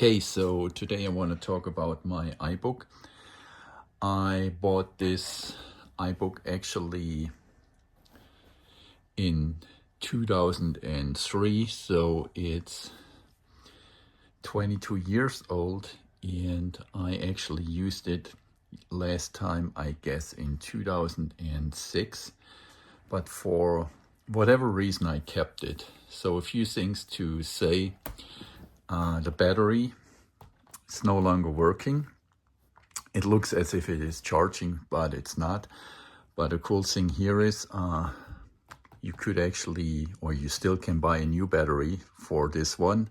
Okay, so today I want to talk about my iBook. I bought this iBook actually in 2003, so it's 22 years old, and I actually used it last time, I guess, in 2006, but for whatever reason I kept it. So a few things to say. The battery is no longer working. It looks as if it is charging, but it's not. But the cool thing here is you could actually, or you still can buy a new battery for this one.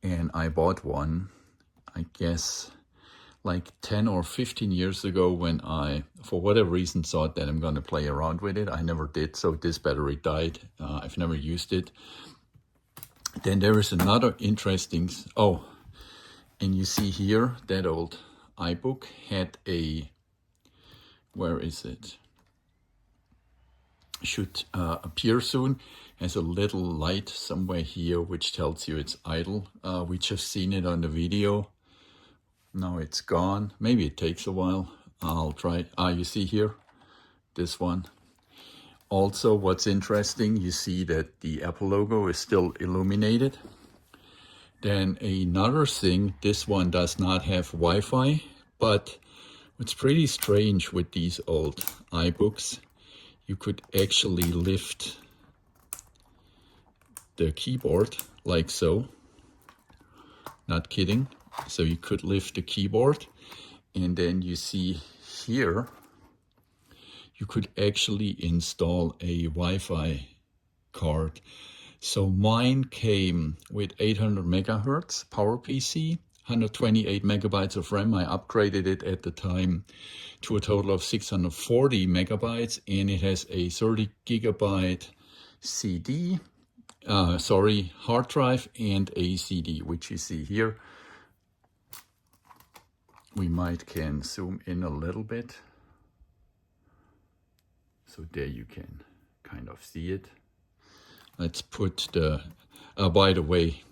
And I bought one, I guess, like 10 or 15 years ago when I, for whatever reason, thought that I'm going to play around with it. I never did, so this battery died. I've never used it. Then there is another interesting, and you see here that old iBook had a, where is it? Should appear soon. Has a little light somewhere here which tells you it's idle. We just seen it on the video. Now it's gone. Maybe it takes a while. I'll try. You see here, this one. Also, what's interesting, you see that the Apple logo is still illuminated. Then another thing, this one does not have Wi-Fi, but what's pretty strange with these old iBooks, you could actually lift the keyboard like so. Not kidding. So you could lift the keyboard, and then you see here, you could actually install a Wi-Fi card. So mine came with 800 MHz PowerPC, 128 megabytes of RAM. I upgraded it at the time to a total of 640 megabytes, and it has a 30 gigabyte hard drive and a CD, which you see here. We can zoom in a little bit. So there you can kind of see it. Let's put the, by the way,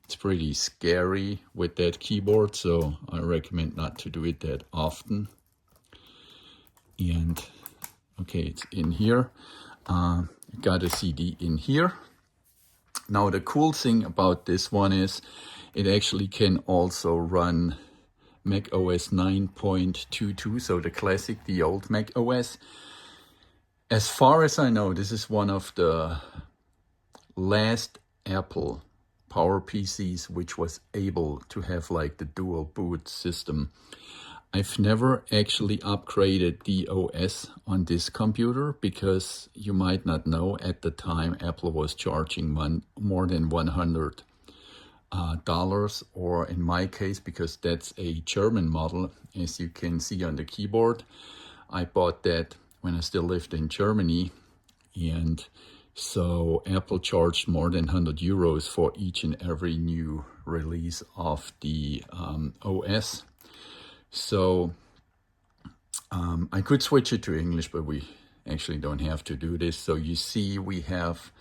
it's pretty scary with that keyboard, so I recommend not to do it that often. And okay, it's in here. Got a CD in here. Now the cool thing about this one is it actually can also run macOS 9.22, so the classic, the old macOS. As far as I know, this is one of the last Apple PowerPCs which was able to have like the dual boot system. I've never actually upgraded the OS on this computer because you might not know, at the time Apple was charging more than $100, or in my case, because that's a German model, as you can see on the keyboard. I bought that when I still lived in Germany, and so Apple charged more than 100 euros for each and every new release of the OS. So I could switch it to English, but we actually don't have to do this. So you see we have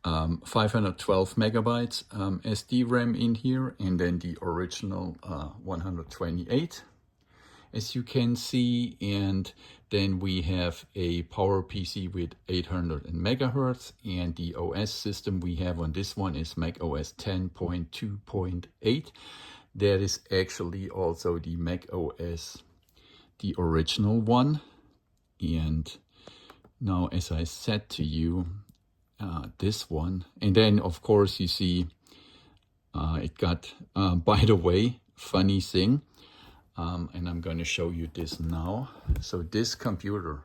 512 megabytes SD RAM in here, and then the original 128. As you can see, and then we have a PowerPC with 800 megahertz, and the OS system we have on this one is macOS 10.2.8. That is actually also the macOS, the original one. And now, as I said to you, this one, and then of course you see it got, by the way, funny thing, and I'm going to show you this now. So this computer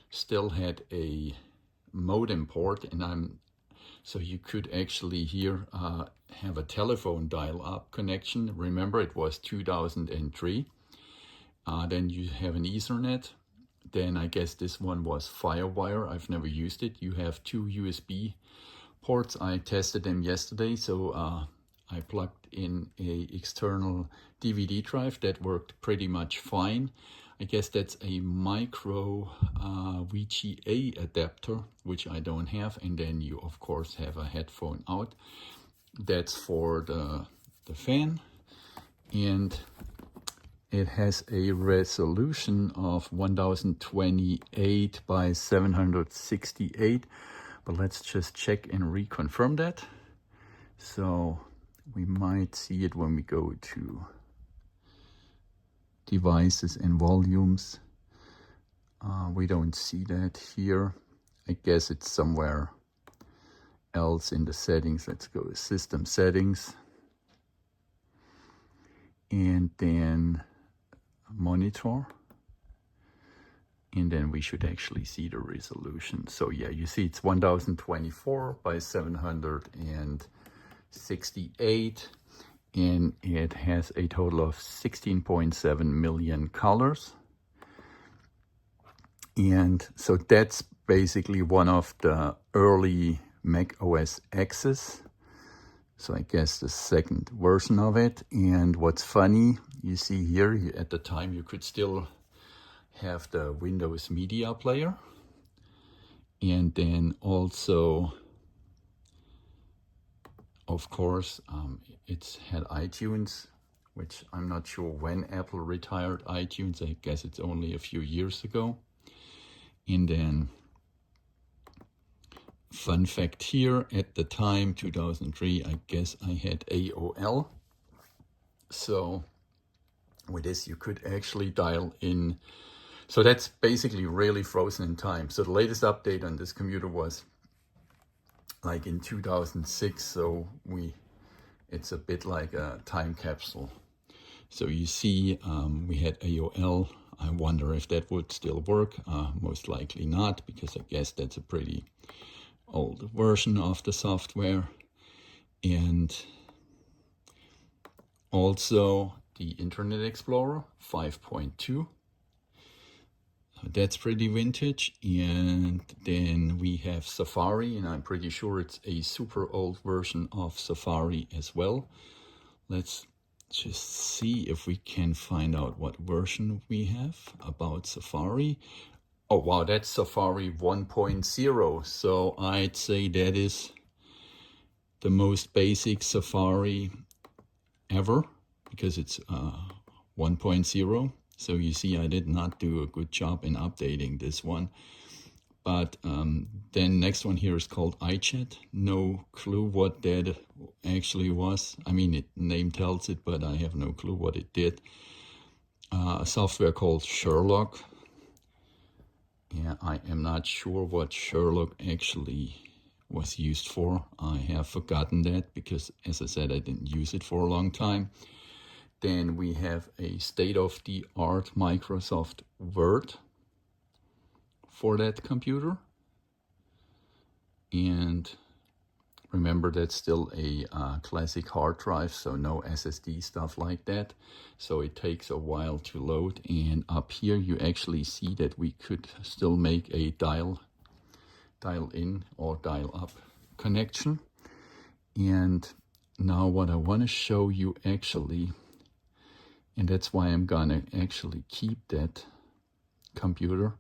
still had a modem port, and so you could actually here have a telephone dial-up connection. Remember, it was 2003. Then you have an Ethernet. Then I guess this one was FireWire. I've never used it. You have two USB ports. I tested them yesterday, so I plugged in a external DVD drive that worked pretty much fine. I guess that's a micro VGA adapter, which I don't have. And then you of course have a headphone out. That's for the fan. and it has a resolution of 1028 by 768, but let's just check and reconfirm that. So we might see it when we go to devices and volumes. We don't see that here. I guess it's somewhere else in the settings. Let's go to system settings, and then monitor, and then we should actually see the resolution. So yeah, you see it's 1024 by 768, and it has a total of 16.7 million colors. And so that's basically one of the early macOS X's. So I guess the second version of it. And what's funny, you see here, at the time you could still have the Windows Media Player. And then also, of course, it's had iTunes, which I'm not sure when Apple retired iTunes. I guess it's only a few years ago. And then, fun fact here, at the time, 2003, I guess I had AOL. So with this, you could actually dial in. So that's basically really frozen in time. So the latest update on this computer was like in 2006. So it's a bit like a time capsule. So you see, we had AOL. I wonder if that would still work. Most likely not, because I guess that's a pretty old version of the software. And also the Internet Explorer 5.2. That's pretty vintage. And then we have Safari, and I'm pretty sure it's a super old version of Safari as well. Let's just see if we can find out what version we have about Safari. Oh wow, that's Safari 1.0. So I'd say that is the most basic Safari ever, because it's 1.0. So you see, I did not do a good job in updating this one. But then next one here is called iChat. No clue what that actually was. I mean, it name tells it, but I have no clue what it did. A software called Sherlock. Yeah, I am not sure what Sherlock actually was used for. I have forgotten that because, as I said, I didn't use it for a long time. Then we have a state-of-the-art Microsoft Word for that computer. And remember, that's still a classic hard drive, so no SSD stuff like that. So it takes a while to load. And up here you actually see that we could still make a dial in or dial up connection. And now what I want to show you actually, and that's why I'm gonna actually keep that computer,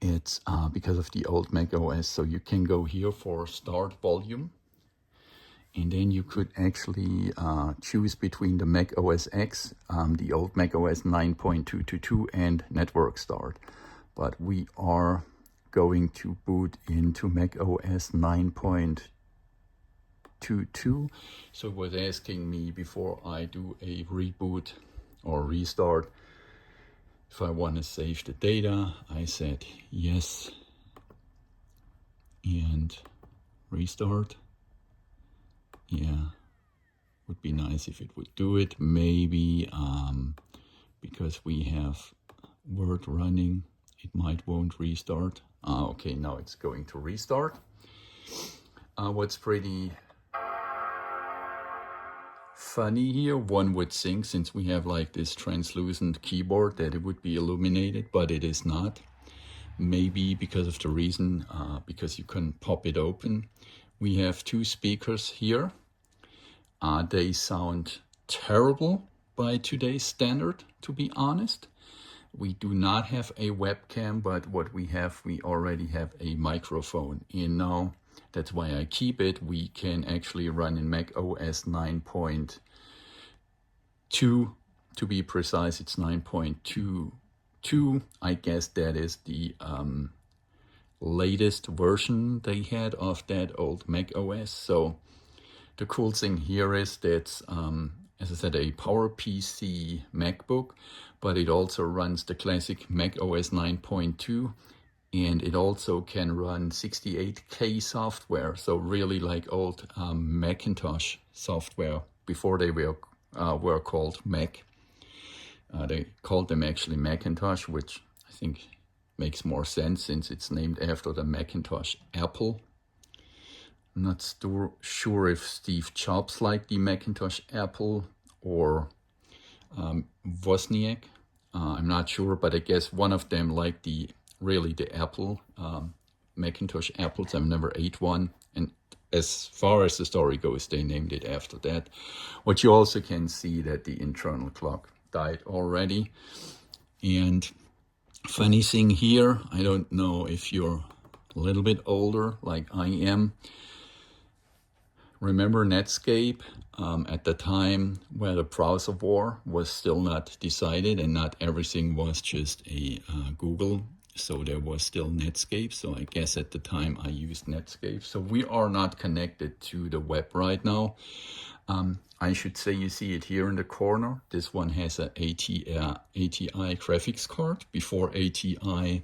it's because of the old Mac OS. So you can go here for start volume, and then you could actually choose between the Mac OS X, the old Mac OS 9.222, and network start. But we are going to boot into Mac OS 9.22. So it was asking me before I do a reboot or restart if I want to save the data. I said yes, and restart. Yeah, would be nice if it would do it. Maybe because we have Word running, it won't restart. Okay, now it's going to restart. What's pretty funny here, one would think, since we have like this translucent keyboard, that it would be illuminated, but it is not. Maybe because of the reason, because you can pop it open. We have two speakers here. They sound terrible by today's standard, to be honest. We do not have a webcam, but what we already have a microphone. And now, that's why I keep it. We can actually run in Mac OS 9.2 2 to be precise. It's 9.22. I guess that is the latest version they had of that old Mac OS. So the cool thing here is that, as I said, a PowerPC MacBook, but it also runs the classic Mac OS 9.2, and it also can run 68K software. So really like old Macintosh software before they were called Mac. They called them actually Macintosh, which I think makes more sense since it's named after the Macintosh Apple. I'm not sure if Steve Jobs liked the Macintosh Apple or Wozniak. I'm not sure, but I guess one of them liked the Apple, Macintosh apples. I've never ate one. And as far as the story goes, they named it after that. What you also can see that the internal clock died already. And funny thing here, I don't know if you're a little bit older like I am. Remember Netscape at the time where the browser war was still not decided and not everything was just a Google. So there was still Netscape. So I guess at the time I used Netscape. So we are not connected to the web right now. I should say you see it here in the corner. This one has a ATI graphics card before ATI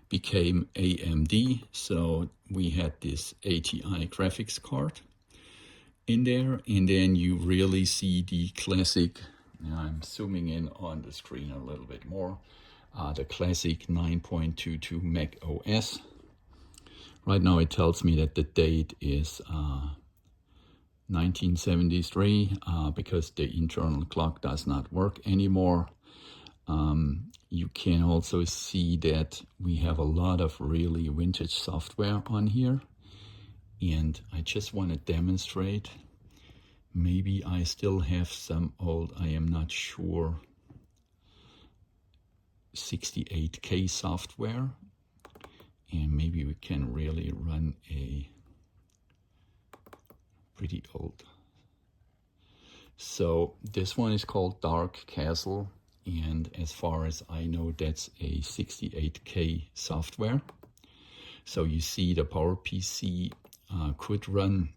became AMD. So we had this ATI graphics card in there, and then you really see the classic, I'm zooming in on the screen a little bit more, the classic 9.22 Mac OS. Right now it tells me that the date is 1973 because the internal clock does not work anymore. You can also see that we have a lot of really vintage software on here. And I just want to demonstrate. Maybe I still have some old, I am not sure, 68K software. And maybe we can really run a pretty old. So this one is called Dark Castle. And as far as I know, that's a 68K software. So you see the PowerPC could run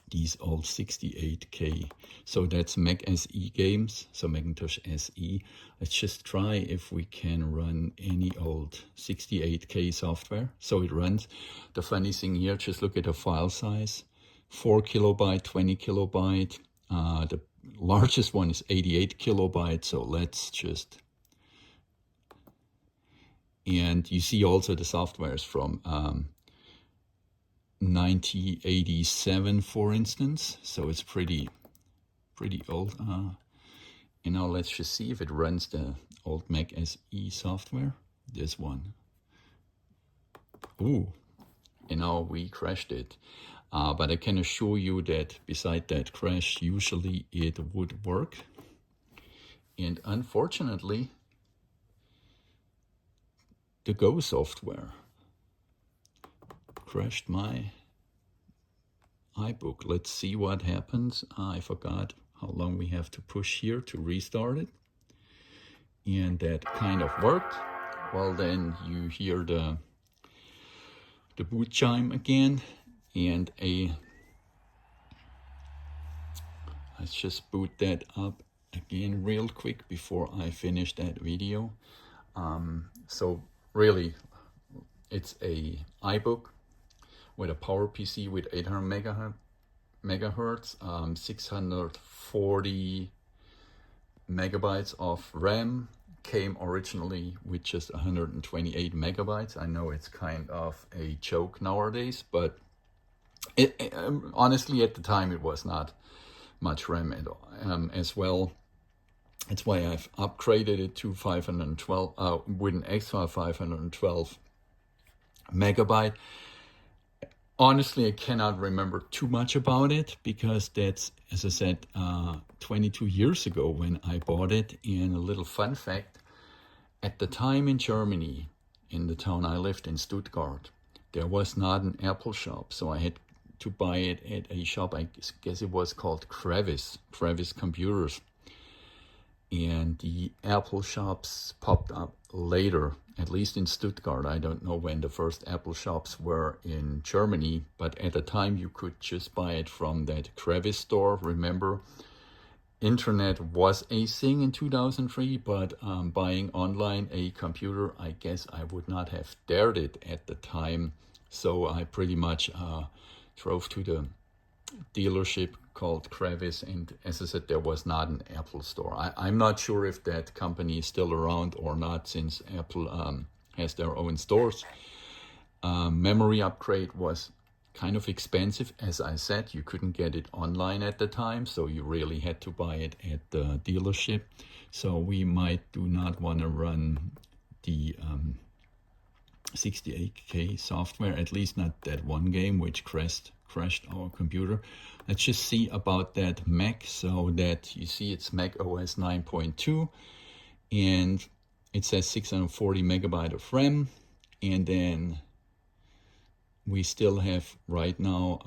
these old 68K. So that's Mac SE games, so Macintosh SE. Let's just try if we can run any old 68K software. So it runs. The funny thing here, just look at the file size. 4 kilobyte, 20 kilobyte. The largest one is 88 kilobytes. So let's just... And you see also the softwares from 1987, for instance. So it's pretty old. And now let's just see if it runs the old Mac SE software. This one. Ooh, and now we crashed it. But I can assure you that beside that crash, usually it would work. And unfortunately, the Go software crashed my iBook. Let's see what happens. I forgot how long we have to push here to restart it. And that kind of worked. Well, then you hear the boot chime again. And let's just boot that up again real quick before I finish that video. So really, it's a iBook with a PowerPC with 800 megahertz, 640 megabytes of RAM. Came originally with just 128 megabytes. I know it's kind of a joke nowadays, but honestly, at the time, it was not much RAM at all, as well. That's why I've upgraded it to 512 with an extra 512 megabyte. Honestly, I cannot remember too much about it because that's, as I said, 22 years ago when I bought it. And a little fun fact, at the time in Germany, in the town I lived in, Stuttgart, there was not an Apple shop. So I had to buy it at a shop, I guess it was called Crevis Computers. and the Apple shops popped up later, at least in Stuttgart. I don't know when the first Apple shops were in Germany, but at the time you could just buy it from that crevice store. Remember, internet was a thing in 2003, but buying online a computer, I guess I would not have dared it at the time. So I pretty much drove to the dealership called Crevice, and as I said, there was not an Apple store. I'm not sure if that company is still around or not, since Apple has their own stores. Memory upgrade was kind of expensive. As I said, you couldn't get it online at the time, so you really had to buy it at the dealership. So we do not want to run the 68K software, at least not that one game which crashed our computer. Let's just see about that Mac. So that you see, it's Mac OS 9.2, and it says 640 megabyte of RAM, and then we still have right now,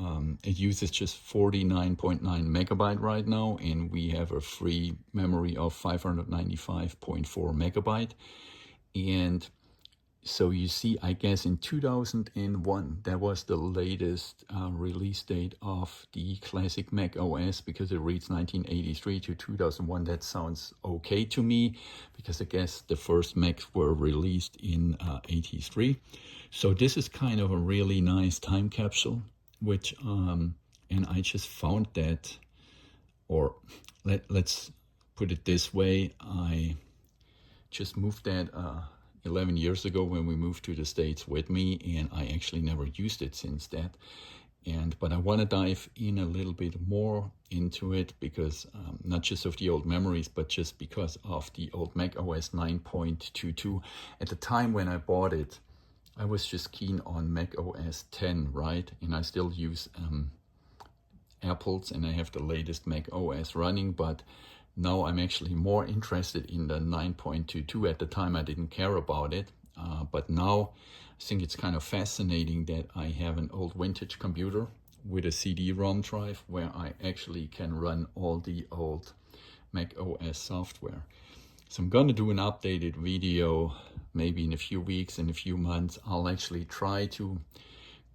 it uses just 49.9 megabyte right now, and we have a free memory of 595.4 megabyte. And so you see, I guess in 2001, that was the latest release date of the classic Mac OS, because it reads 1983 to 2001. That sounds okay to me, because I guess the first Macs were released in 83. So this is kind of a really nice time capsule, which, and I just found that, or let's put it this way, I just moved that 11 years ago when we moved to the States with me, and I actually never used it since that. But I want to dive in a little bit more into it, because not just of the old memories, but just because of the old Mac OS 9.22. At the time when I bought it, I was just keen on Mac OS 10, right? And I still use Apple's, and I have the latest Mac OS running, but now I'm actually more interested in the 9.22. At the time I didn't care about it, but now I think it's kind of fascinating that I have an old vintage computer with a CD-ROM drive where I actually can run all the old Mac OS software. So I'm going to do an updated video maybe in a few weeks, in a few months. I'll actually try to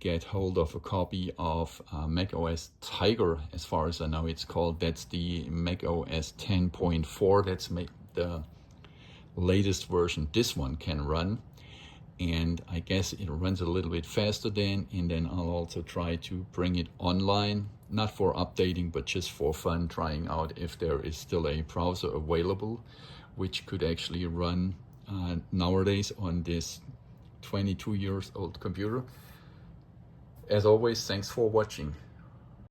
get hold of a copy of Mac OS Tiger, as far as I know it's called. That's the Mac OS 10.4. That's the latest version this one can run. And I guess it runs a little bit faster then. And then I'll also try to bring it online, not for updating, but just for fun, trying out if there is still a browser available, which could actually run nowadays on this 22 years old computer. As always, thanks for watching.